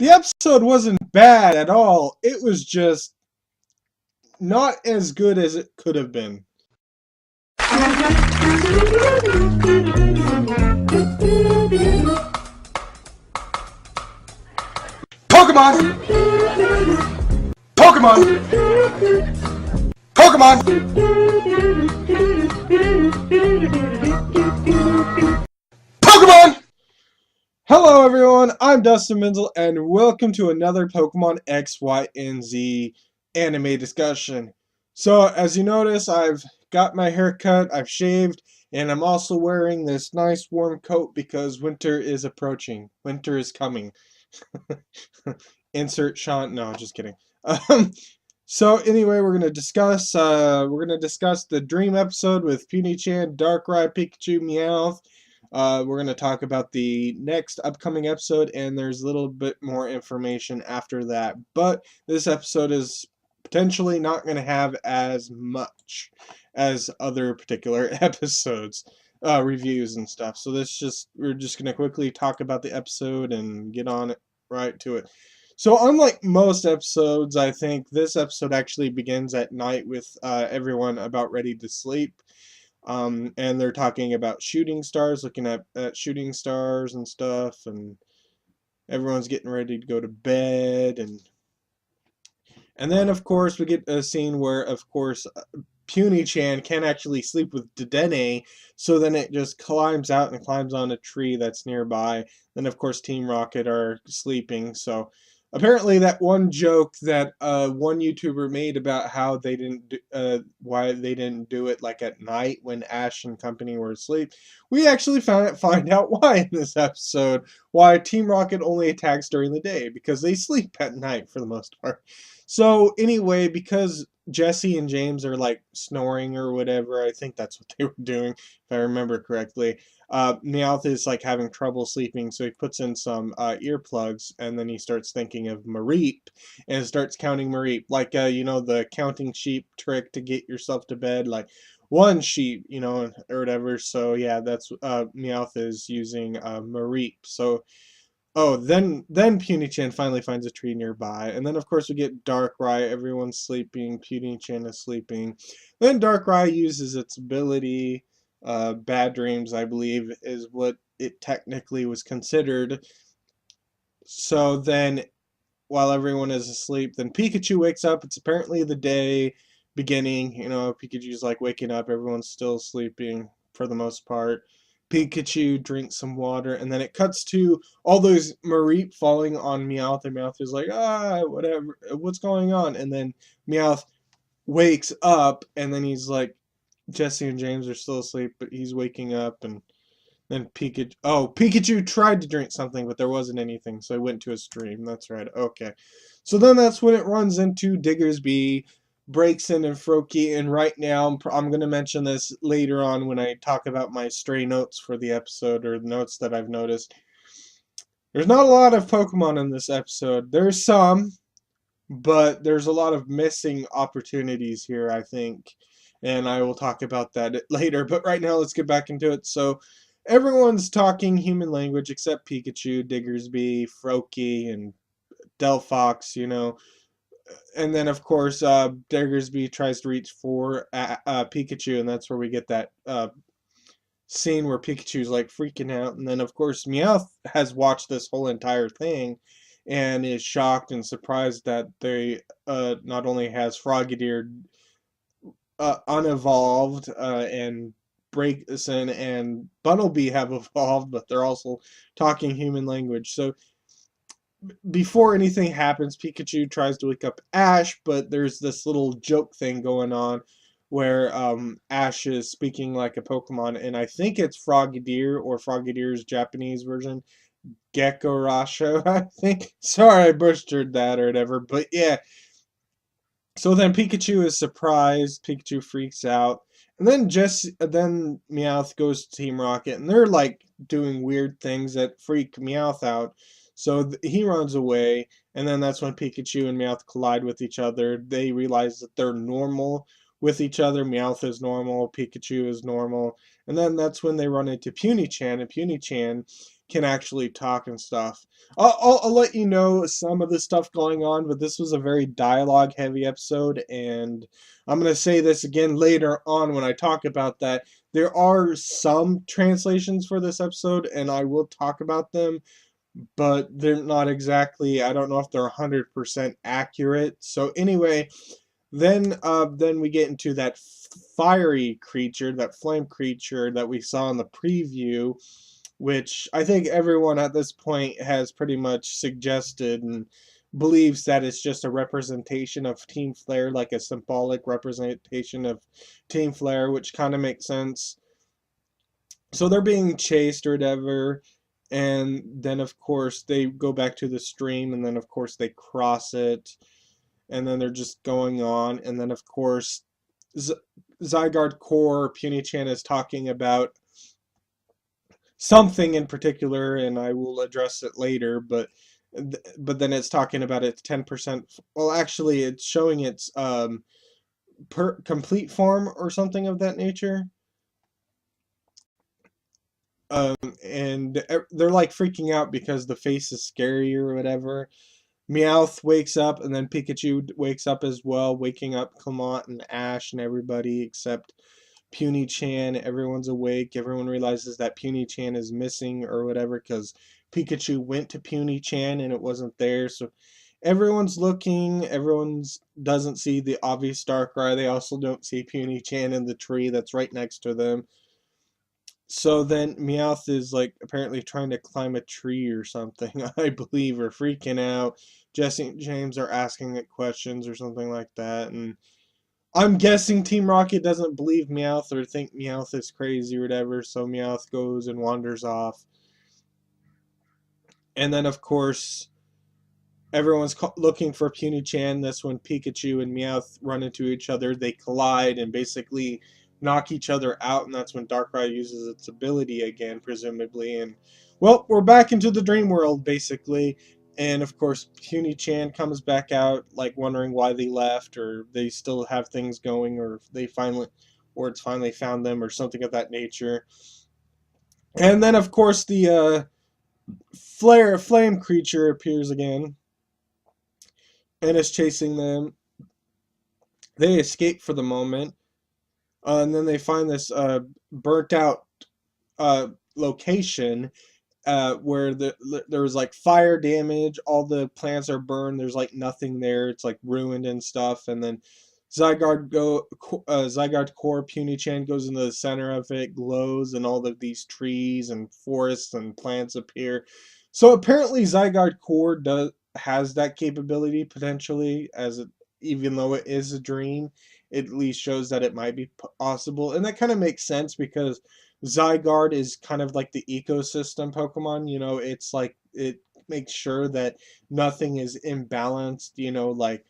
The episode wasn't bad at all. It was just not as good as it could have been. Pokemon! Pokemon! Pokemon! Pokemon! Hello everyone, I'm Dustin Benzel, and welcome to another Pokemon XY&Z anime discussion. So, as you notice, I've got my hair cut, I've shaved, and I'm also wearing this nice warm coat because winter is approaching. Winter is coming. Insert Sean. No, just kidding. So anyway, we're gonna discuss the Dream episode with Puny-chan, Darkrai, Pikachu, Meowth. We're gonna talk about the next upcoming episode, and there's a little bit more information after that. But this episode is potentially not gonna have as much as other particular episodes, reviews and stuff. So we're just gonna quickly talk about the episode and get on it right to it. So unlike most episodes, I think this episode actually begins at night with everyone about ready to sleep. And they're talking about shooting stars, looking at shooting stars and stuff, and everyone's getting ready to go to bed. And then, of course, we get a scene where, of course, Puny-chan can't actually sleep with Dedenne, so then it just climbs out and climbs on a tree that's nearby. Then, of course, Team Rocket are sleeping, so apparently that one joke that one YouTuber made about how they didn't why they didn't do it like at night when Ash and company were asleep, we actually find out why in this episode, why Team Rocket only attacks during the day, because they sleep at night for the most part. So anyway, because Jesse and James are like snoring or whatever, I think that's what they were doing, if I remember correctly. Meowth is like having trouble sleeping, so he puts in some earplugs, and then he starts thinking of Mareep and starts counting Mareep, like you know, the counting sheep trick to get yourself to bed, like one sheep, you know, or whatever. So yeah, that's Meowth is using Mareep. So then Puny-chan finally finds a tree nearby, and then of course we get Darkrai. Everyone's sleeping. Puny-chan is sleeping. Then Darkrai uses its ability. Bad dreams, I believe, is what it technically was considered. So then, while everyone is asleep, then Pikachu wakes up. It's apparently the day beginning. You know, Pikachu's like waking up. Everyone's still sleeping for the most part. Pikachu drinks some water, and then it cuts to all those Mareep falling on Meowth, and Meowth is like, whatever, what's going on? And then Meowth wakes up, and then he's like, Jesse and James are still asleep, but he's waking up, and then Pikachu tried to drink something, but there wasn't anything, so he went to a stream. That's right, okay. So then that's when it runs into Diggersby, Breakson, and Froakie, and right now, I'm going to mention this later on when I talk about my stray notes for the episode, or notes that I've noticed. There's not a lot of Pokemon in this episode. There's some, but there's a lot of missing opportunities here, I think, and I will talk about that later. But right now, let's get back into it. So everyone's talking human language except Pikachu, Diggersby, Froakie, and Delphox, you know. And then, of course, Diggersby tries to reach for Pikachu, and that's where we get that scene where Pikachu's like freaking out. And then, of course, Meowth has watched this whole entire thing and is shocked and surprised that they not only has Frogadier unevolved and Breakson and Bunnelby have evolved, but they're also talking human language. So before anything happens, Pikachu tries to wake up Ash, but there's this little joke thing going on where Ash is speaking like a Pokemon, and I think it's Frogadier, or Frogadier's Japanese version, Gekorasho, I think. Sorry, I butchered that or whatever, but yeah. So then Pikachu is surprised, Pikachu freaks out, and then Meowth goes to Team Rocket, and they're like doing weird things that freak Meowth out. So he runs away, and then that's when Pikachu and Meowth collide with each other. They realize that they're normal with each other. Meowth is normal, Pikachu is normal, and then that's when they run into Puny-chan, and Puny-chan can actually talk and stuff. I'll let you know some of the stuff going on, but this was a very dialogue heavy episode, and I'm going to say this again later on when I talk about that. There are some translations for this episode, and I will talk about them, but they're not exactly, I don't know if they're 100% accurate. So anyway, then we get into that fiery creature, that flame creature that we saw in the preview, which I think everyone at this point has pretty much suggested and believes that it's just a representation of Team Flare, like a symbolic representation of Team Flare, which kind of makes sense. So they're being chased or whatever, and then of course they go back to the stream, and then of course they cross it, and then they're just going on, and then of course Zygarde Core Puny-chan is talking about something in particular, and I will address it later, but then it's talking about its 10%, well actually it's showing its complete form or something of that nature. And they're like freaking out because the face is scary or whatever. Meowth wakes up, and then Pikachu wakes up as well, waking up Clemont and Ash and everybody except Puny-chan. Everyone's awake. Everyone realizes that Puny-chan is missing or whatever because Pikachu went to Puny-chan and it wasn't there. So everyone's looking. Everyone doesn't see the obvious Darkrai. They also don't see Puny-chan in the tree that's right next to them. So then Meowth is like apparently trying to climb a tree or something, I believe, or freaking out. Jesse and James are asking it questions or something like that, and I'm guessing Team Rocket doesn't believe Meowth or think Meowth is crazy or whatever, so Meowth goes and wanders off. And then of course everyone's looking for Puny-chan. That's when Pikachu and Meowth run into each other. They collide and basically knock each other out, and that's when Darkrai uses its ability again, presumably. And, well, we're back into the dream world, basically. And, of course, Puny-chan comes back out, like, wondering why they left, or they still have things going, or it's finally found them, or something of that nature. And then, of course, the flame creature appears again and is chasing them. They escape for the moment, and then they find this burnt out location where there was like fire damage. All the plants are burned. There's like nothing there. It's like ruined and stuff. And then Zygarde Core Puny-chan goes into the center of it, glows, and all of these trees and forests and plants appear. So apparently Zygarde Core has that capability potentially, even though it is a dream. It at least shows that it might be possible, and that kind of makes sense because Zygarde is kind of like the ecosystem Pokemon. You know, it's like it makes sure that nothing is imbalanced. You know, like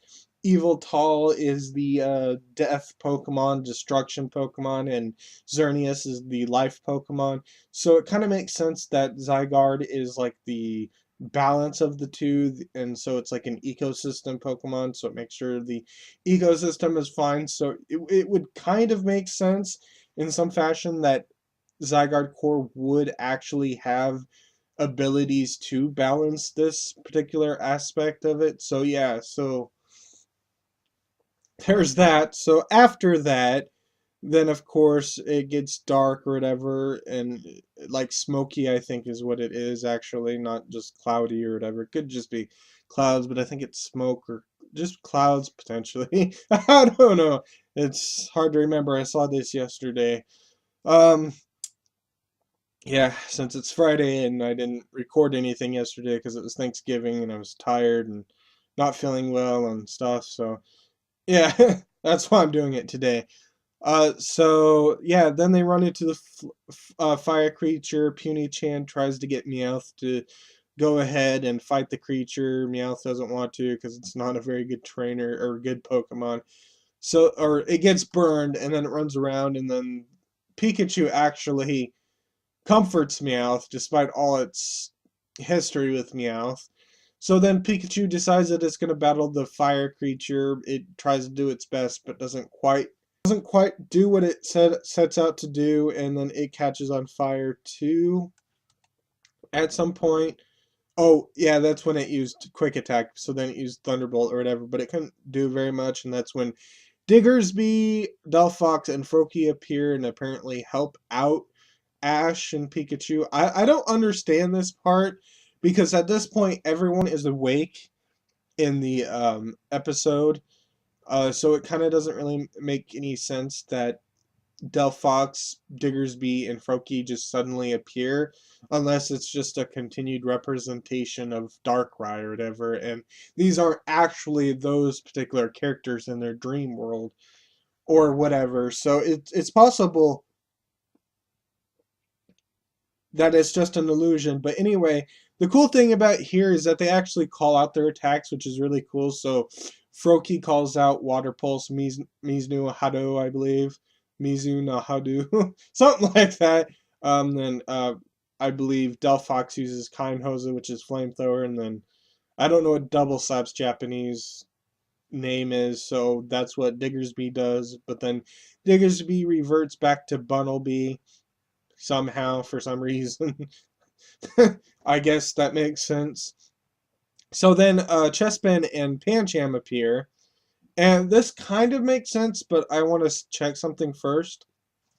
Eviltal is the death Pokemon, destruction Pokemon, and Xerneas is the life Pokemon. So it kind of makes sense that Zygarde is like the balance of the two, and so it's like an ecosystem Pokemon, so it makes sure the ecosystem is fine. So it would kind of make sense in some fashion that Zygarde Core would actually have abilities to balance this particular aspect of it. So yeah, so there's that. So after that, then of course it gets dark or whatever, and like smoky, I think is what it is actually, not just cloudy or whatever. It could just be clouds, but I think it's smoke or just clouds potentially. I don't know. It's hard to remember. I saw this yesterday. Um, yeah, since it's Friday and I didn't record anything yesterday because it was Thanksgiving and I was tired and not feeling well and stuff. So yeah, that's why I'm doing it today. So yeah, then they run into the fire creature. Puny-chan tries to get Meowth to go ahead and fight the creature. Meowth doesn't want to because it's not a very good trainer or good Pokemon. So, or it gets burned and then it runs around, and then Pikachu actually comforts Meowth despite all its history with Meowth. So then Pikachu decides that it's going to battle the fire creature. It tries to do its best, but doesn't quite do what it sets out to do, and then it catches on fire too. At some point, oh yeah, that's when it used quick attack. So then it used Thunderbolt or whatever, but it couldn't do very much, and that's when Diggersby, Delphox, and Froakie appear and apparently help out Ash and Pikachu. I don't understand this part because at this point everyone is awake in the episode. So it kind of doesn't really make any sense that Delphox, Diggersby, and Froakie just suddenly appear, unless it's just a continued representation of Darkrai or whatever, and these aren't actually those particular characters in their dream world or whatever. So it's possible that it's just an illusion. But anyway, the cool thing about here is that they actually call out their attacks, which is really cool. So Froakie calls out Water Pulse, Mizunu Hado, I believe. Mizuna Hado, something like that. Then I believe Delphox uses Kind Hose, which is Flamethrower, and then I don't know what Double Slap's Japanese name is, so that's what Diggersby does. But then Diggersby reverts back to Bunnelby somehow for some reason. I guess that makes sense. So then Chespin and Pancham appear, and this kind of makes sense, but I want to check something first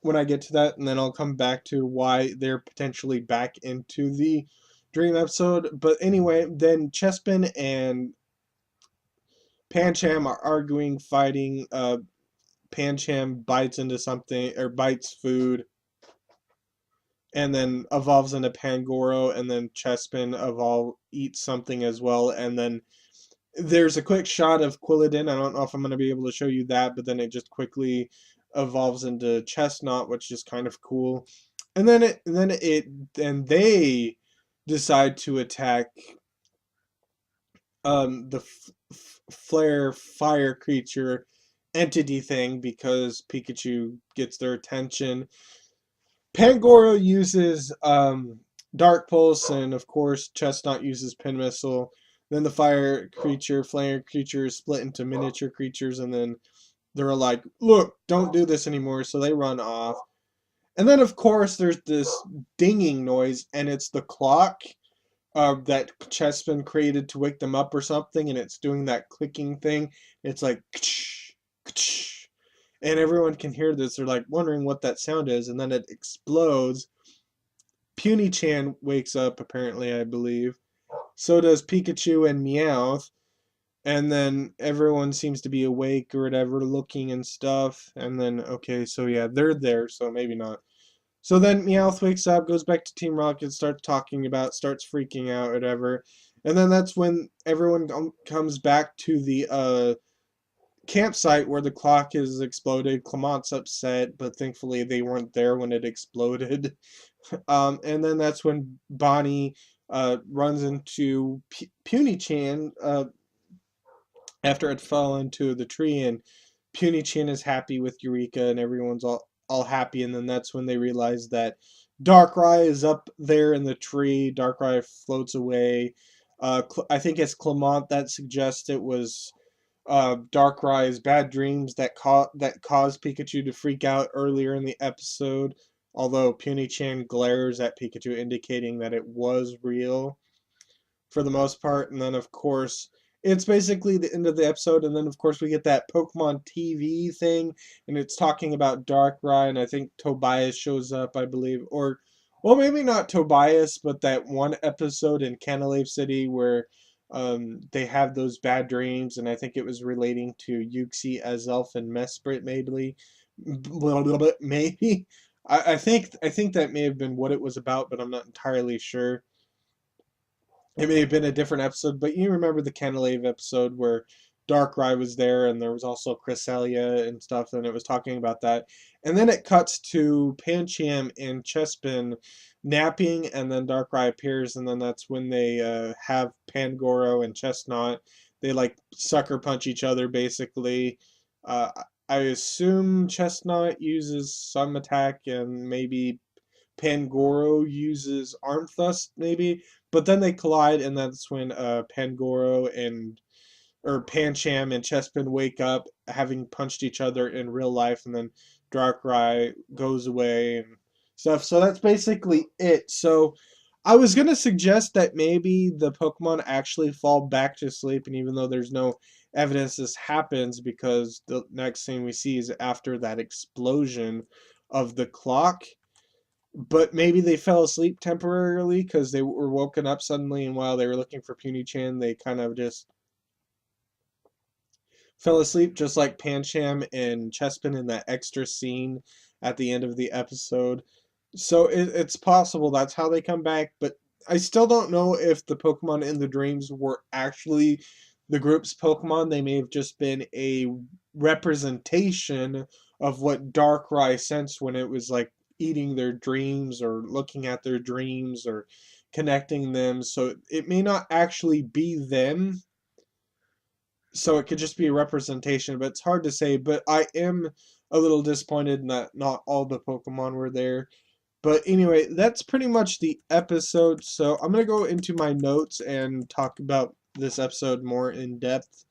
when I get to that, and then I'll come back to why they're potentially back into the dream episode. But anyway, then Chespin and Pancham are arguing, fighting. Pancham bites into something, or bites food, and then evolves into Pangoro, and then Chespin eats something as well, and then there's a quick shot of Quilladin. I don't know if I'm going to be able to show you that, but then it just quickly evolves into Chestnut, which is kind of cool. And then they decide to attack the flare fire creature entity thing because Pikachu gets their attention. Pangoro uses Dark Pulse, and of course Chestnut uses Pin Missile. Then the fire creature, flare creature is split into miniature creatures, and then they're like, look, don't do this anymore, so they run off. And then of course there's this dinging noise, and it's the clock that Chespin created to wake them up or something, and it's doing that clicking thing. It's like, and everyone can hear this. They're like wondering what that sound is, and then it explodes. Puny-chan wakes up, apparently, I believe. So does Pikachu and Meowth. And then everyone seems to be awake or whatever, looking and stuff. And then, okay, so yeah, they're there, so maybe not. So then Meowth wakes up, goes back to Team Rocket, starts freaking out, whatever. And then that's when everyone comes back to the campsite where the clock is exploded. Clamont's upset, but thankfully they weren't there when it exploded. And then that's when Bonnie runs into Puny-chan after it fell into the tree, and Puny-chan is happy with Eureka, and everyone's all happy. And then that's when they realize that Darkrai is up there in the tree. Darkrai floats away. I think it's Clement that suggests it was Darkrai's bad dreams that caused Pikachu to freak out earlier in the episode. Although Puny-chan glares at Pikachu, indicating that it was real for the most part. And then, of course, it's basically the end of the episode. And then, of course, we get that Pokemon TV thing, and it's talking about Darkrai. And I think Tobias shows up, I believe, or well, maybe not Tobias, but that one episode in Canalave City where they have those bad dreams, and I think it was relating to Yuxi, Azelf, and Mesprit, maybe. Maybe. I think that may have been what it was about, but I'm not entirely sure. It may have been a different episode, but you remember the Canalave episode where Darkrai was there, and there was also Cresselia and stuff, and it was talking about that. And then it cuts to Pancham and Chespin napping, and then Darkrai appears, and then that's when they have Pangoro and Chestnut. They like sucker punch each other, basically. Uh, I assume Chestnut uses some attack, and maybe Pangoro uses Arm Thrust, maybe. But then they collide, and that's when Pangoro and or Pancham and Chespin wake up, having punched each other in real life, and then Darkrai goes away and stuff. So that's basically it. So I was gonna suggest that maybe the Pokemon actually fall back to sleep, and even though there's no evidence this happens, because the next thing we see is after that explosion of the clock, but maybe they fell asleep temporarily because they were woken up suddenly, and while they were looking for Puny-chan, they kind of just fell asleep, just like Pancham and Chespin in that extra scene at the end of the episode. So it's possible that's how they come back, but I still don't know if the Pokemon in the dreams were actually the group's Pokemon. They may have just been a representation of what Darkrai sensed when it was like eating their dreams or looking at their dreams or connecting them. So it may not actually be them, so it could just be a representation, but it's hard to say. But I am a little disappointed in that not all the Pokemon were there. But anyway, that's pretty much the episode. So I'm going to go into my notes and talk about this episode more in depth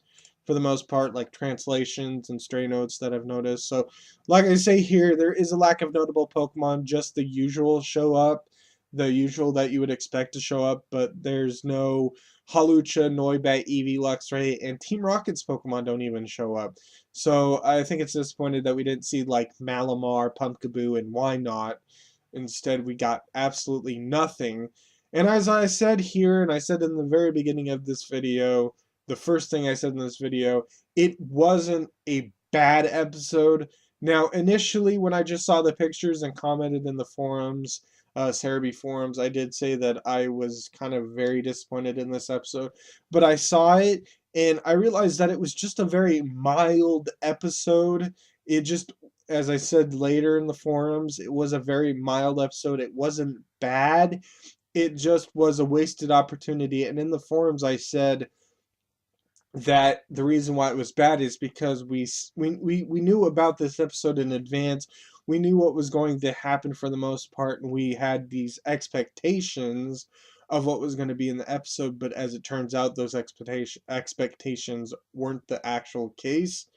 for the most part, like translations and stray notes that I've noticed. So, like I say here, there is a lack of notable Pokemon. Just the usual show up, the usual that you would expect to show up, but there's no Hawlucha, Noibat, Eevee, Luxray, and Team Rocket's Pokemon don't even show up. So I think it's disappointed that we didn't see like Malamar, Pumpkaboo, and Why Not. Instead, we got absolutely nothing. And as I said here, and I said in the very beginning of this video, the first thing I said in this video, it wasn't a bad episode. Now, initially, when I just saw the pictures and commented in the forums, Cerebi forums, I did say that I was kind of very disappointed in this episode. But I saw it, and I realized that it was just a very mild episode. It just, as I said later in the forums, it was a very mild episode. It wasn't bad. It just was a wasted opportunity. And in the forums, I said that the reason why it was bad is because we knew about this episode in advance. We knew what was going to happen for the most part, and we had these expectations of what was going to be in the episode, but as it turns out, those expectations weren't the actual case.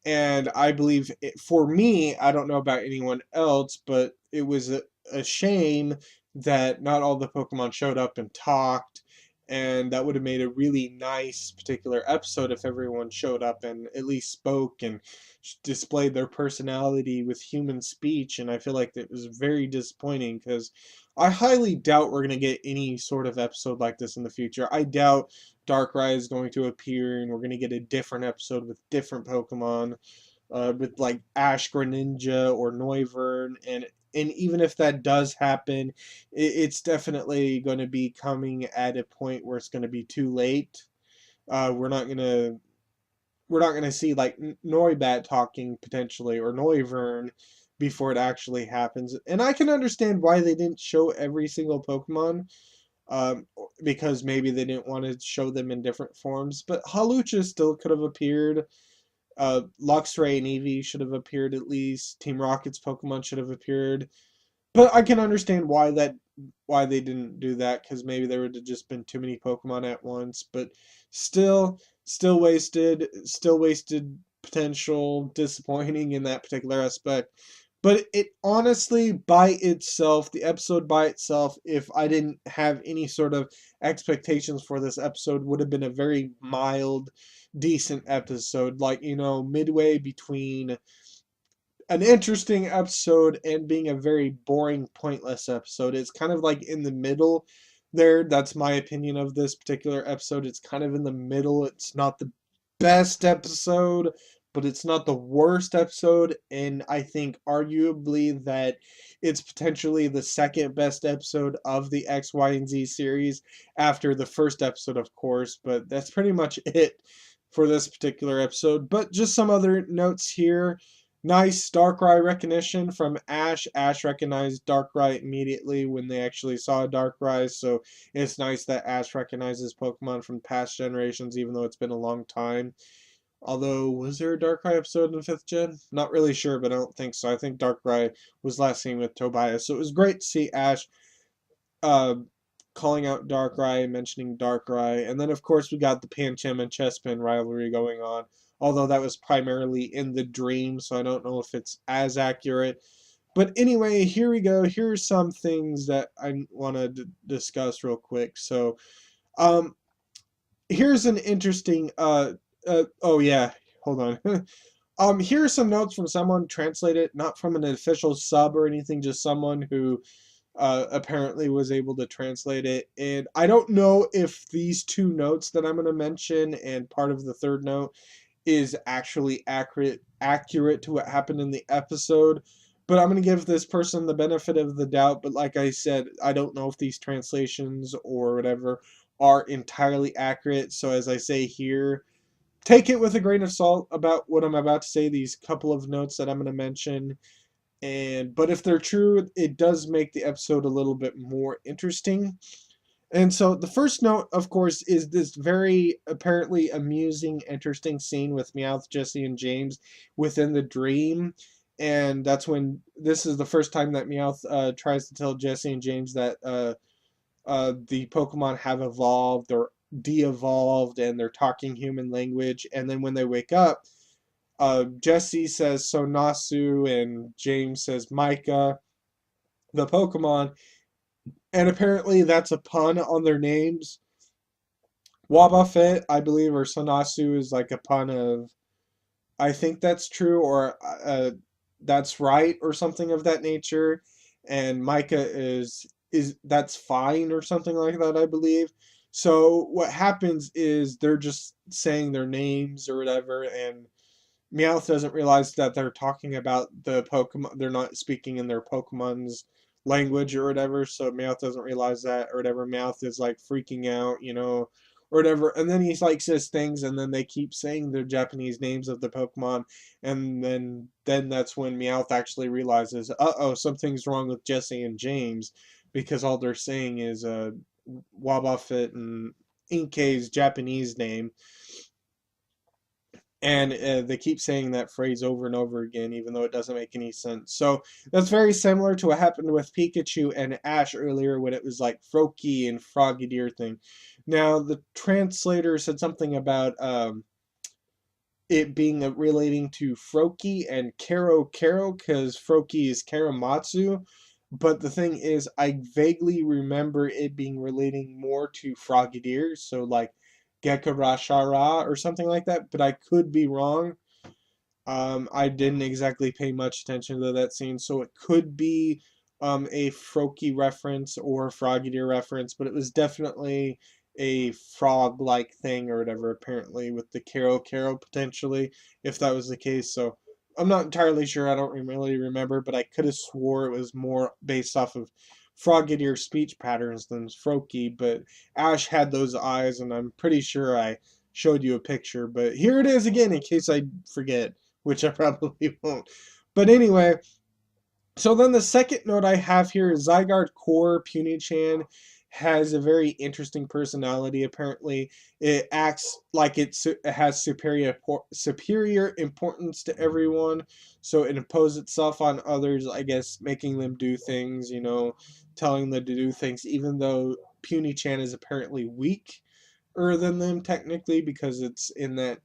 And I believe for me, I don't know about anyone else, but it was a shame that not all the Pokemon showed up and talked, and that would have made a really nice particular episode if everyone showed up and at least spoke and displayed their personality with human speech. And I feel like it was very disappointing because I highly doubt we're going to get any sort of episode like this in the future. I doubt Darkrai is going to appear and we're going to get a different episode with different Pokemon, with like Ash Greninja or Noivern. And even if that does happen, it's definitely going to be coming at a point where it's going to be too late. We're not going to see like Noibat talking potentially or Noivern before it actually happens. And I can understand why they didn't show every single Pokemon, um, because maybe they didn't want to show them in different forms. But Hawlucha still could have appeared. Luxray and Eevee should have appeared at least. Team Rocket's Pokemon should have appeared. But I can understand why they didn't do that, because maybe there would have just been too many Pokemon at once. But still wasted potential, disappointing in that particular aspect. But it honestly, by itself, the episode by itself, if I didn't have any sort of expectations for this episode, would have been a very mild, decent episode. Like, midway between an interesting episode and being a very boring, pointless episode. It's kind of like in the middle there. That's my opinion of this particular episode. It's kind of in the middle. It's not the best episode, but it's not the worst episode. And I think arguably that it's potentially the second best episode of the XY&Z series after the first episode, of course. But that's pretty much it for this particular episode. But just some other notes here. Nice Darkrai recognition from Ash. Ash recognized Darkrai immediately when they actually saw Darkrai, so it's nice that Ash recognizes Pokemon from past generations, even though it's been a long time. Although, was there a Darkrai episode in 5th gen? Not really sure, but I don't think so. I think Darkrai was last seen with Tobias, so it was great to see Ash uh, calling out Darkrai, mentioning Darkrai, and then of course we got the Pancham and Chespin rivalry going on, although that was primarily in the dream, so I don't know if it's as accurate. But anyway, here we go. Here's some things that I want to discuss real quick. So, um, here's an interesting. Oh yeah, hold on. Here are some notes from someone translated, not from an official sub or anything, just someone who apparently was able to translate it. And I don't know if these two notes that I'm going to mention and part of the third note is actually accurate to what happened in the episode, but I'm going to give this person the benefit of the doubt. But like I said, I don't know if these translations or whatever are entirely accurate. So as I say here, take it with a grain of salt about what I'm about to say, these couple of notes that I'm going to mention. And but if they're true, it does make the episode a little bit more interesting. And so the first note, of course, is this very apparently amusing, interesting scene with Meowth, Jesse, and James within the dream. And that's when this is the first time that Meowth tries to tell Jesse and James that the Pokemon have evolved or de-evolved and they're talking human language. And then when they wake up, Jesse says Sonasu and James says Micah, the Pokemon, and apparently that's a pun on their names. Wobbuffet, I believe, or Sonasu is like a pun of, I think that's true, or that's right, or something of that nature. And Micah is that's fine, or something like that, I believe. So what happens is they're just saying their names or whatever, and Meowth doesn't realize that they're talking about the Pokemon. They're not speaking in their Pokemon's language or whatever. So Meowth doesn't realize that or whatever. Meowth is like freaking out, or whatever. And then he's like says things, and then they keep saying the Japanese names of the Pokemon, and then that's when Meowth actually realizes, oh, something's wrong with Jesse and James, because all they're saying is Wobbuffet and Inkei's Japanese name. And they keep saying that phrase over and over again, even though it doesn't make any sense. So that's very similar to what happened with Pikachu and Ash earlier when it was like Froakie and Frogadier thing. Now, the translator said something about it being relating to Froakie and Karo because Froakie is Karamatsu. But the thing is, I vaguely remember it being relating more to Frogadier, so like Gekarashara or something like that, but I could be wrong. I didn't exactly pay much attention to that scene, so it could be a Froakie reference or a Frogadier reference, but it was definitely a frog-like thing or whatever, apparently, with the Karo potentially, if that was the case. So I'm not entirely sure. I don't really remember, but I could have swore it was more based off of Frogadier speech patterns than Froakie, but Ash had those eyes, and I'm pretty sure I showed you a picture, but here it is again in case I forget, which I probably won't. But anyway, so then the second note I have here is Zygarde Core Puny-chan has a very interesting personality. Apparently, it acts like it has superior importance to everyone, so it imposes itself on others, I guess, making them do things, telling them to do things, even though Puny-chan is apparently weak than them technically because it's in that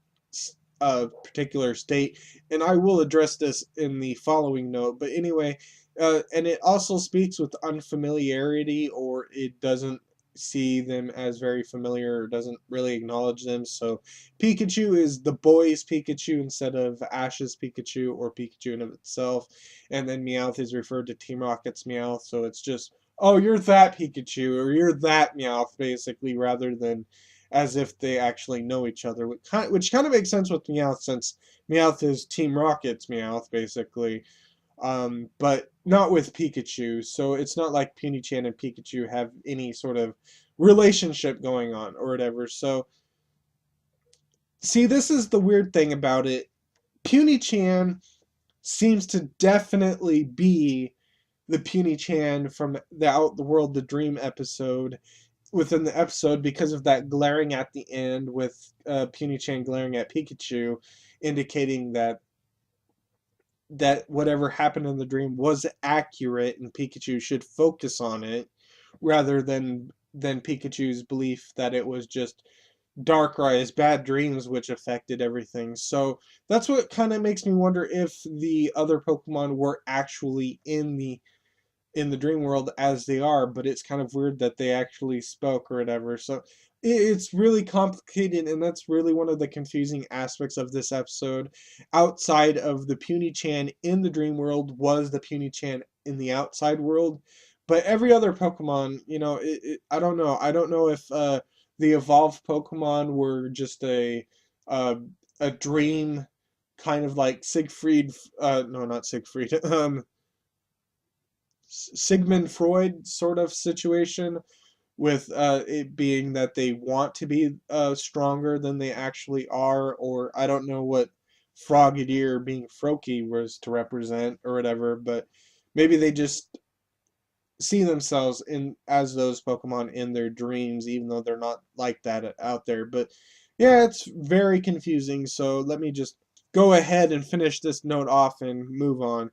particular state. And I will address this in the following note. But anyway, and it also speaks with unfamiliarity, or it doesn't see them as very familiar or doesn't really acknowledge them. So Pikachu is the boy's Pikachu instead of Ash's Pikachu or Pikachu in of itself. And then Meowth is referred to Team Rocket's Meowth. So it's just, oh, you're that Pikachu or you're that Meowth, basically, rather than as if they actually know each other, which kind of makes sense with Meowth, since Meowth is Team Rocket's Meowth, basically, but not with Pikachu, so it's not like Puny-chan and Pikachu have any sort of relationship going on, or whatever. So, see, this is the weird thing about it. Puny-chan seems to definitely be the Puny-chan from the Out the World the Dream episode, within the episode, because of that glaring at the end with Puny-chan glaring at Pikachu, indicating that whatever happened in the dream was accurate and Pikachu should focus on it rather than Pikachu's belief that it was just Darkrai's bad dreams, which affected everything. So that's what kind of makes me wonder if the other Pokemon were actually in the dream world as they are, but it's kind of weird that they actually spoke or whatever. So it's really complicated, and that's really one of the confusing aspects of this episode. Outside of the Puny Chan in the dream world was the Puny Chan in the outside world, but every other Pokemon, I don't know. I don't know if the evolved Pokemon were just uh, a dream, kind of like Siegfried. No, not Siegfried. Sigmund Freud sort of situation with it being that they want to be stronger than they actually are, or I don't know what Frogadier being Froakie was to represent or whatever, but maybe they just see themselves in as those Pokemon in their dreams, even though they're not like that out there. But yeah, it's very confusing. So let me just go ahead and finish this note off and move on.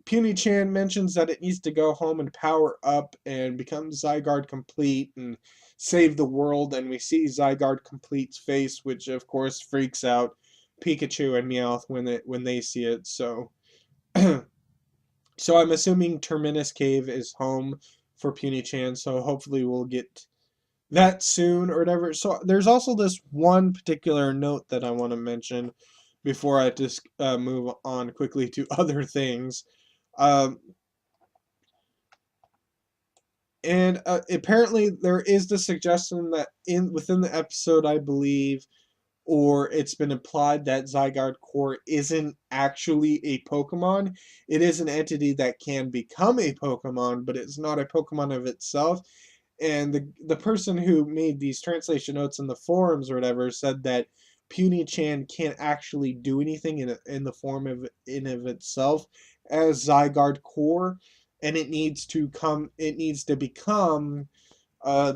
Puny Chan mentions that it needs to go home and power up and become Zygarde complete and save the world. And we see Zygarde complete's face, which of course freaks out Pikachu and Meowth when they see it. So. So I'm assuming Terminus Cave is home for Puny Chan, so hopefully we'll get that soon or whatever. So there's also this one particular note that I want to mention before I just move on quickly to other things. Um, and apparently there is the suggestion that within the episode, I believe, or it's been implied that Zygarde Core isn't actually a Pokemon. It is an entity that can become a Pokemon, but it's not a Pokemon of itself. And the person who made these translation notes in the forums or whatever said that Puny Chan can't actually do anything in the form of in of itself as Zygarde Core, and it needs to become uh,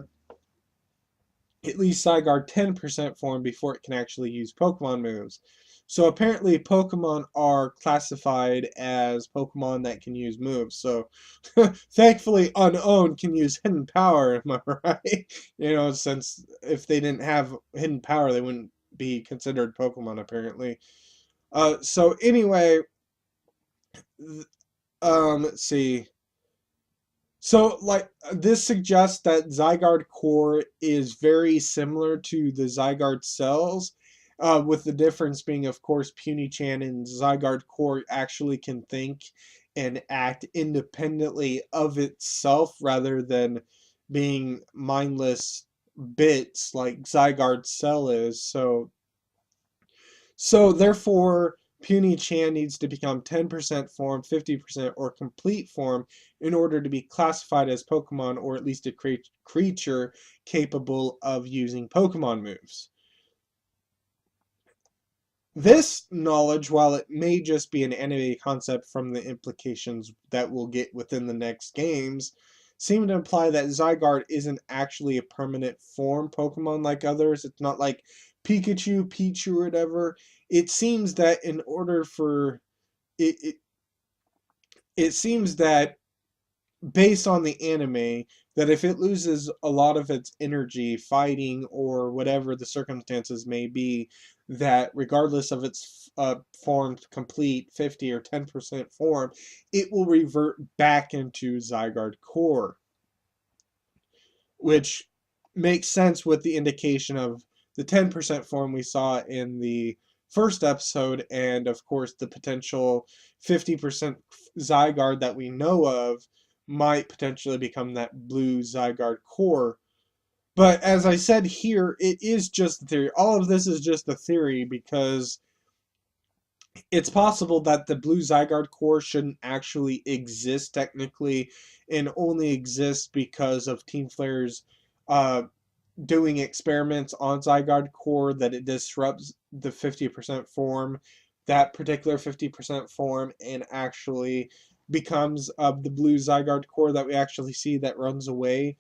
at least Zygarde 10% form before it can actually use Pokemon moves. So apparently Pokemon are classified as Pokemon that can use moves. So thankfully Unowned can use hidden power, am I right? Since if they didn't have hidden power they wouldn't be considered Pokemon apparently. So anyway, let's see. So, like, this suggests that Zygarde core is very similar to the Zygarde cells, with the difference being, of course, Puny Chan and Zygarde core actually can think and act independently of itself rather than being mindless bits like Zygarde cell is. So therefore, Puny Chan needs to become 10% form, 50%, or complete form in order to be classified as Pokemon, or at least a creature capable of using Pokemon moves. This knowledge, while it may just be an anime concept from the implications that we'll get within the next games, seem to imply that Zygarde isn't actually a permanent form Pokemon like others. It's not like Pikachu, Pichu, or whatever. It seems that in order for it, it, it seems that based on the anime, that if it loses a lot of its energy fighting or whatever the circumstances may be, that regardless of its form complete 50 or 10% form, it will revert back into Zygarde core, which makes sense with the indication of the 10% form we saw in the first episode, and of course the potential 50% Zygarde that we know of might potentially become that blue Zygarde core. But as I said here, it is just a theory. All of this is just a theory because it's possible that the blue Zygarde core shouldn't actually exist technically and only exist because of Team Flare's uh, doing experiments on Zygarde core, that it disrupts the 50% form, that particular 50% form, and actually becomes the blue Zygarde core that we actually see that runs away.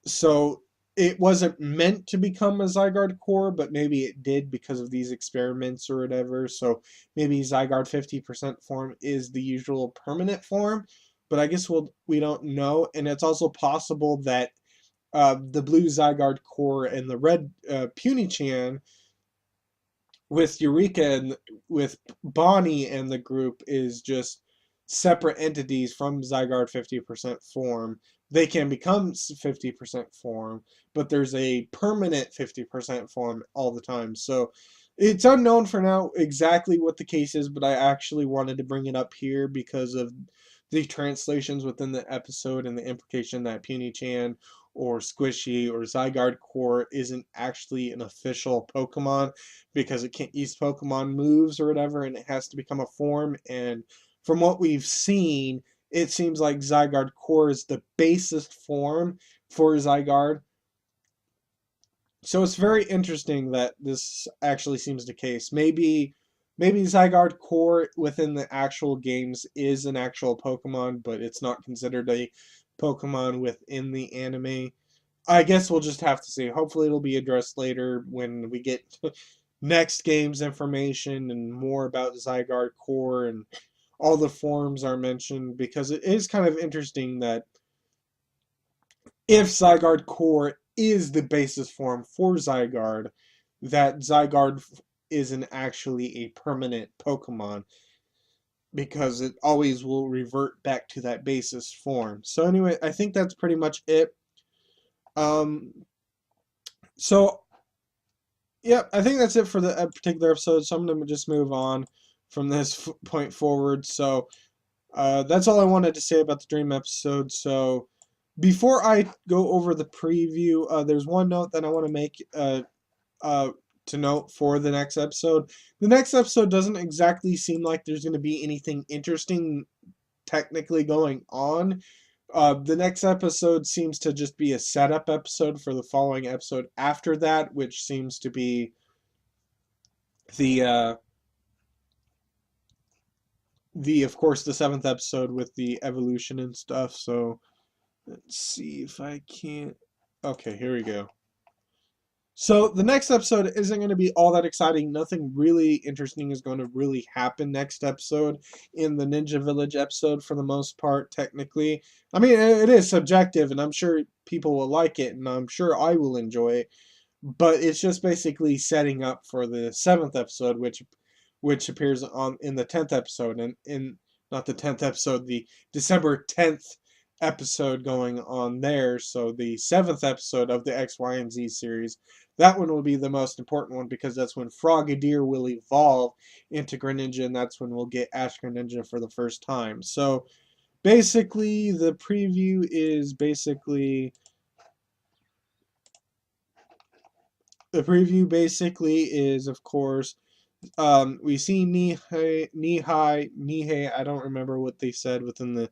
So it wasn't meant to become a Zygarde core, but maybe it did because of these experiments or whatever. So maybe Zygarde 50% form is the usual permanent form, but I guess we don't know. And it's also possible that the blue Zygarde core and the red Puny-chan with Eureka and with Bonnie and the group is just separate entities from Zygarde 50% form. They can become 50% form, but there's a permanent 50% form all the time. So it's unknown for now exactly what the case is, but I actually wanted to bring it up here because of the translations within the episode and the implication that Puny-chan or Squishy or Zygarde Core isn't actually an official Pokemon because it can't use Pokemon moves or whatever, and it has to become a form. And from what we've seen, it seems like Zygarde Core is the basest form for Zygarde. So it's very interesting that this actually seems the case. Maybe Zygarde Core within the actual games is an actual Pokemon, but it's not considered a Pokemon within the anime. I guess we'll just have to see. Hopefully it'll be addressed later when we get next game's information and more about Zygarde Core and all the forms are mentioned, because it is kind of interesting that if Zygarde Core is the basis form for Zygarde, that Zygarde isn't actually a permanent Pokemon, because it always will revert back to that basis form. So anyway, I think that's pretty much it. Um, so yeah, I think that's it for the particular episode. So I'm gonna just move on from this point forward. So that's all I wanted to say about the Dream episode. So before I go over the preview, there's one note that I want to make to note for the next episode. The next episode doesn't exactly seem like there's going to be anything interesting technically going on. The next episode seems to just be a setup episode for the following episode after that, which seems to be the of course the seventh episode with the evolution and stuff. So let's see if I can't. Okay, here we go. So the next episode isn't going to be all that exciting. Nothing really interesting is going to really happen next episode in the Ninja Village episode for the most part, technically. I mean, it is subjective, and I'm sure people will like it, and I'm sure I will enjoy it. But it's just basically setting up for the seventh episode, which appears on in the 10th episode, and in not the 10th episode, the December 10th episode going on there. So the seventh episode of the XY&Z series, that one will be the most important one, because that's when Frogadier will evolve into Greninja, and that's when we'll get Ash Greninja for the first time. So basically, the preview is of course, we see Nihei. I don't remember what they said within the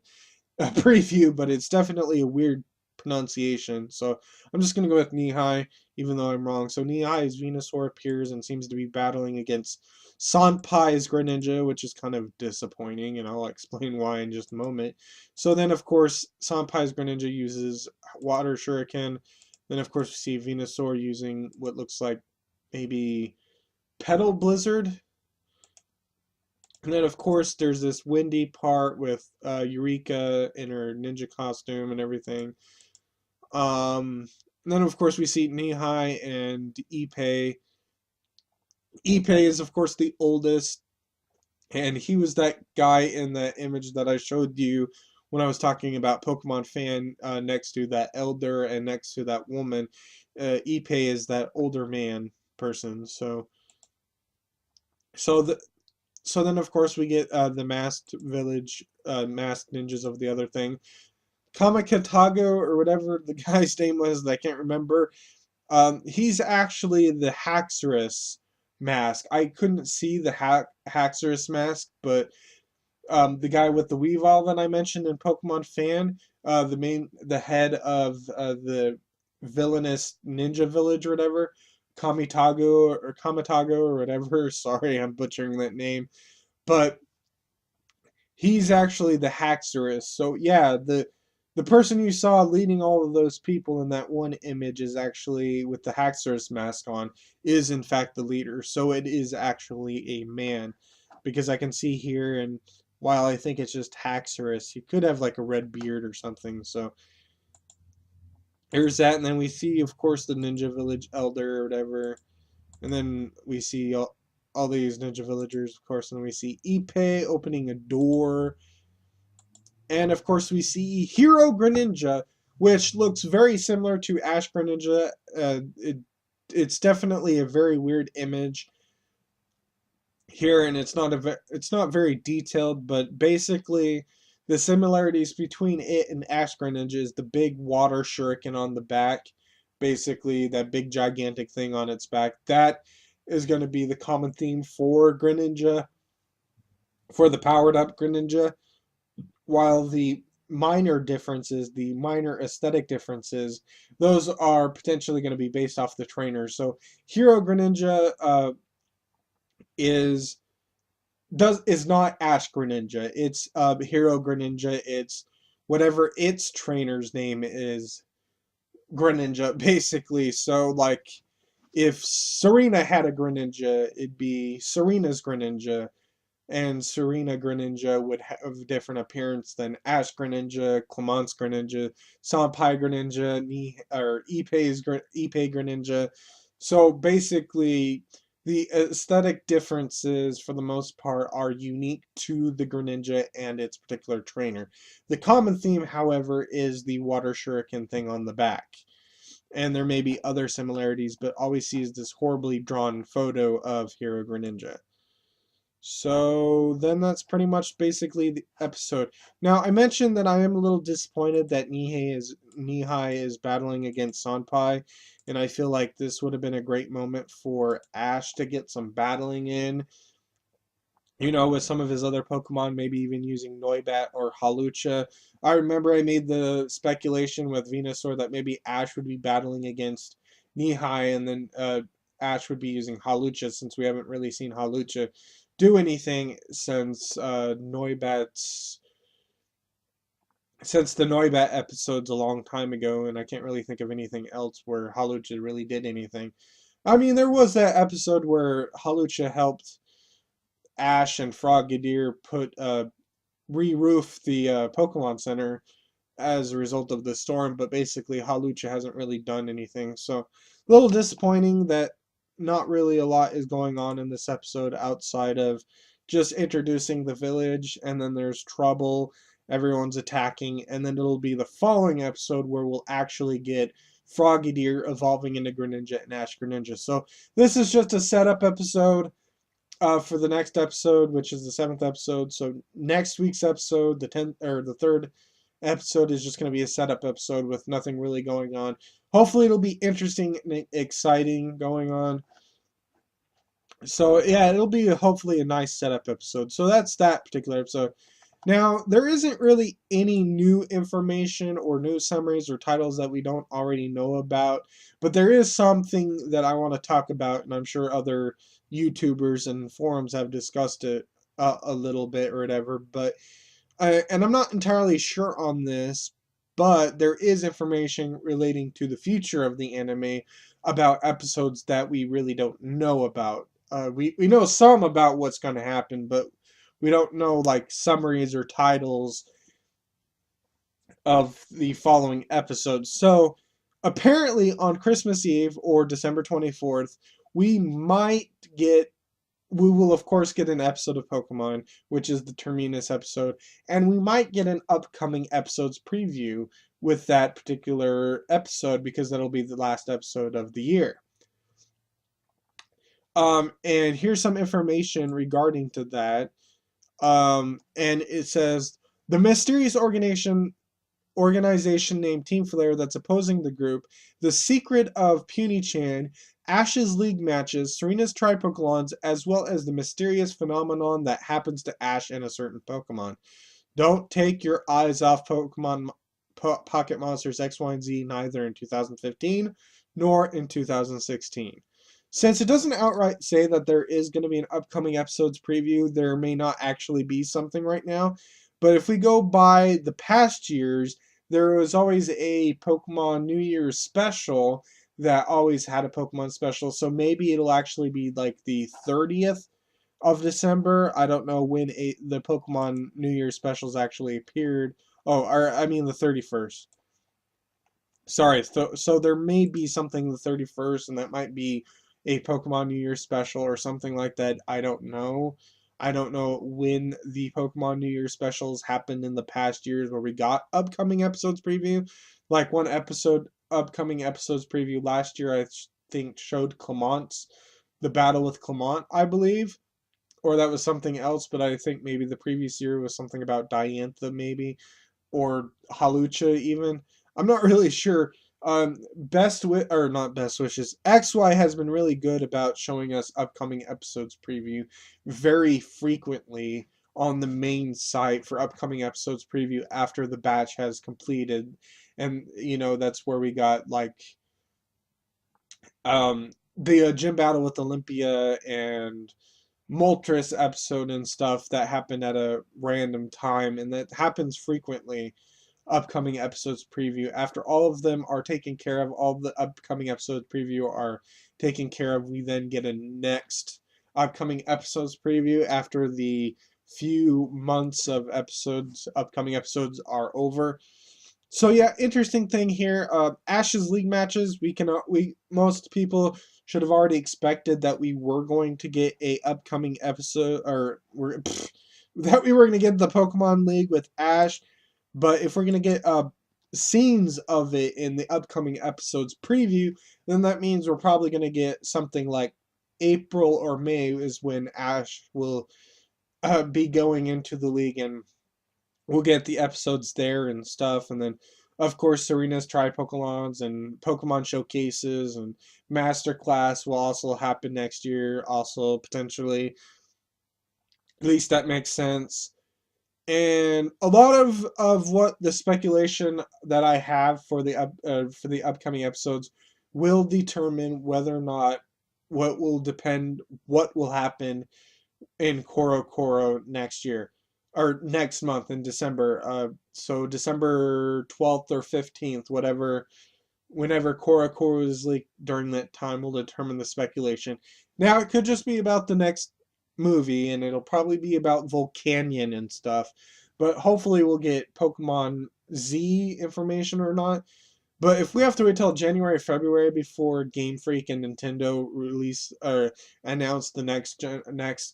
preview, but it's definitely a weird pronunciation. So I'm just going to go with Nihei, even though I'm wrong. So Nihei's Venusaur appears and seems to be battling against Sanpai's Greninja, which is kind of disappointing, and I'll explain why in just a moment. So then, of course, Sanpai's Greninja uses Water Shuriken. Then, of course, we see Venusaur using what looks like maybe Petal Blizzard. And then, of course, there's this windy part with Eureka in her ninja costume and everything. And then, of course, we see Nihei and Ippei. Ippei is, of course, the oldest, and he was that guy in the image that I showed you when I was talking about Pokemon Fan, next to that elder and next to that woman. Ippei is that older man person. So the so then, of course, we get the masked village, masked ninjas of the other thing. Kamakatago, or whatever the guy's name was that I can't remember, he's actually the Haxorus mask. I couldn't see the Haxorus mask, but the guy with the Weavile that I mentioned in Pokemon Fan, the head of the villainous ninja village or whatever, Kamitago or whatever. Sorry, I'm butchering that name, but he's actually the Haxorus. So yeah, the person you saw leading all of those people in that one image is actually with the Haxorus mask on, is in fact the leader. So it is actually a man, because I can see here, and while I think it's just Haxorus, he could have like a red beard or something. So Here's that, and then we see, of course, the Ninja Village Elder or whatever, and then we see all these ninja villagers, of course, and then we see Ippei opening a door, and of course we see Hero Greninja, which looks very similar to Ash Greninja. It's definitely a very weird image here, and it's not very detailed, but basically the similarities between it and Ash Greninja is the big water shuriken on the back, basically that big gigantic thing on its back. That is going to be the common theme for Greninja, for the powered up Greninja, while the minor differences, the minor aesthetic differences, those are potentially going to be based off the trainers. So Hero Greninja is is not Ash Greninja. It's Hero Greninja. It's whatever its trainer's name is, Greninja, basically. So like, if Serena had a Greninja, it'd be Serena's Greninja, and Serena Greninja would have a different appearance than Ash Greninja, Clement's Greninja, Senpai Greninja, or Ippei Greninja. So basically, the aesthetic differences, for the most part, are unique to the Greninja and its particular trainer. The common theme, however, is the water shuriken thing on the back. And there may be other similarities, but all we see is this horribly drawn photo of Hero Greninja. So then that's pretty much basically the episode. Now I mentioned that I am a little disappointed that Nihai is battling against Sanpai, and I feel like this would have been a great moment for Ash to get some battling in. You know, with some of his other Pokemon, maybe even using Noibat or Hawlucha. I remember I made the speculation with Venusaur that maybe Ash would be battling against Nihai, and then Ash would be using Hawlucha, since we haven't really seen Hawlucha do anything since the Noibat episodes a long time ago, and I can't really think of anything else where Hawlucha really did anything. I mean, there was that episode where Hawlucha helped Ash and Frogadier re-roof the Pokemon Center as a result of the storm, but basically Hawlucha hasn't really done anything. So a little disappointing that not really a lot is going on in this episode outside of just introducing the village, and then there's trouble, everyone's attacking, and then it'll be the following episode where we'll actually get Frogadier evolving into Greninja and Ash Greninja. So this is just a setup episode for the next episode, which is the 7th episode. So next week's episode, the 10th or the 3rd episode, is just going to be a setup episode with nothing really going on. Hopefully it'll be interesting and exciting going on. So yeah, it'll be hopefully a nice setup episode. So that's that particular episode. Now, there isn't really any new information or new summaries or titles that we don't already know about, but there is something that I want to talk about, and I'm sure other YouTubers and forums have discussed it a little bit or whatever, but and I'm not entirely sure on this, but there is information relating to the future of the anime about episodes that we really don't know about. We know some about what's going to happen, but we don't know like summaries or titles of the following episodes. So apparently on Christmas Eve or December 24th, we might get we will of course get an episode of Pokemon, which is the Terminus episode, and we might get an upcoming episodes preview with that particular episode, because that'll be the last episode of the year. And here's some information regarding to that. And it says the mysterious organization named Team Flare that's opposing the group, the secret of Puny-chan, Ash's league matches, Serena's Tripoclons, as well as the mysterious phenomenon that happens to Ash and a certain Pokemon. Don't take your eyes off Pokemon Pocket Monsters X, Y, and Z, neither in 2015 nor in 2016. Since it doesn't outright say that there is going to be an upcoming episodes preview, there may not actually be something right now. But if we go by the past years, there was always a Pokemon New Year's special that always had a Pokemon special. So maybe it'll actually be like the 30th of December. I don't know when the Pokemon New Year's specials actually appeared. Oh, or I mean the 31st. Sorry, so there may be something the 31st, and that might be a Pokemon New Year special or something like that. I don't know. I don't know when the Pokemon New Year specials happened in the past years where we got upcoming episodes preview. Like one episode, upcoming episodes preview last year, I think showed Clement's, the battle with Clement, I believe. Or that was something else, but I think maybe the previous year was something about Diantha, maybe or Halucha even. I'm not really sure. Or not best wishes. XY has been really good about showing us upcoming episodes preview very frequently on the main site for upcoming episodes preview after the batch has completed, and that's where we got like the gym battle with Olympia and Moltres episode and stuff that happened at a random time, and that happens frequently. Upcoming episodes preview, after all of them are taken care of, all of the upcoming episodes preview are taken care of, we then get a next upcoming episodes preview after the few months of upcoming episodes are over. So yeah, interesting thing here. Ash's league matches. We most people should have already expected that we were going to get a upcoming episode, or that we were going to get the Pokemon League with Ash. But if we're going to get scenes of it in the upcoming episodes preview, then that means we're probably going to get something like April or May is when Ash will be going into the league, and we'll get the episodes there and stuff. And then, of course, Serena's Tri-Pokelons and Pokemon showcases and Masterclass will also happen next year, also potentially. At least that makes sense. And a lot of what the speculation that I have for the upcoming episodes will determine whether or not what will happen in Koro next year or next month in December. So December 12th or 15th, whenever Koro is leaked during that time will determine the speculation. Now, it could just be about the next movie, and it'll probably be about Volcanion and stuff, but hopefully we'll get Pokemon Z information or not. But if we have to wait till January, February before Game Freak and Nintendo release or announce the next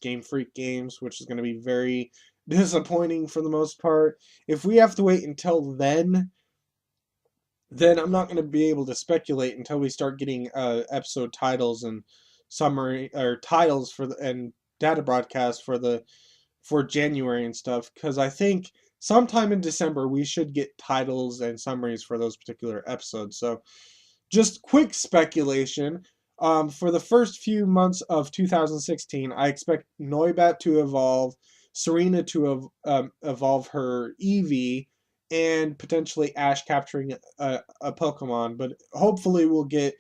Game Freak games, which is going to be very disappointing for the most part, if we have to wait until then I'm not going to be able to speculate until we start getting episode titles and summary or titles and data broadcasts for January and stuff, because I think sometime in December we should get titles and summaries for those particular episodes. So just quick speculation. For the first few months of 2016, I expect Noibat to evolve, Serena to evolve her Eevee, and potentially Ash capturing a Pokemon. But hopefully we'll get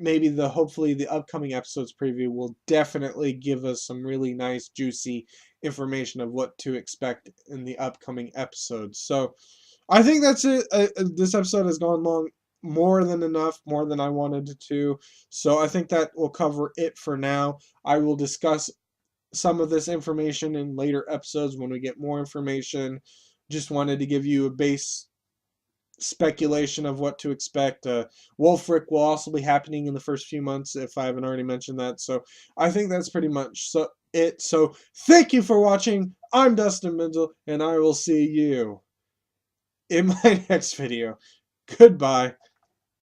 hopefully the upcoming episodes preview will definitely give us some really nice juicy information of what to expect in the upcoming episodes. So I think that's it. This episode has gone long, more than enough, more than I wanted to. So I think that will cover it for now. I will discuss some of this information in later episodes when we get more information. Just wanted to give you a base speculation of what to expect. Wolfric will also be happening in the first few months, if I haven't already mentioned that. So I think that's pretty much it. So thank you for watching. I'm Dustin Benzel, and I will see you in my next video. Goodbye.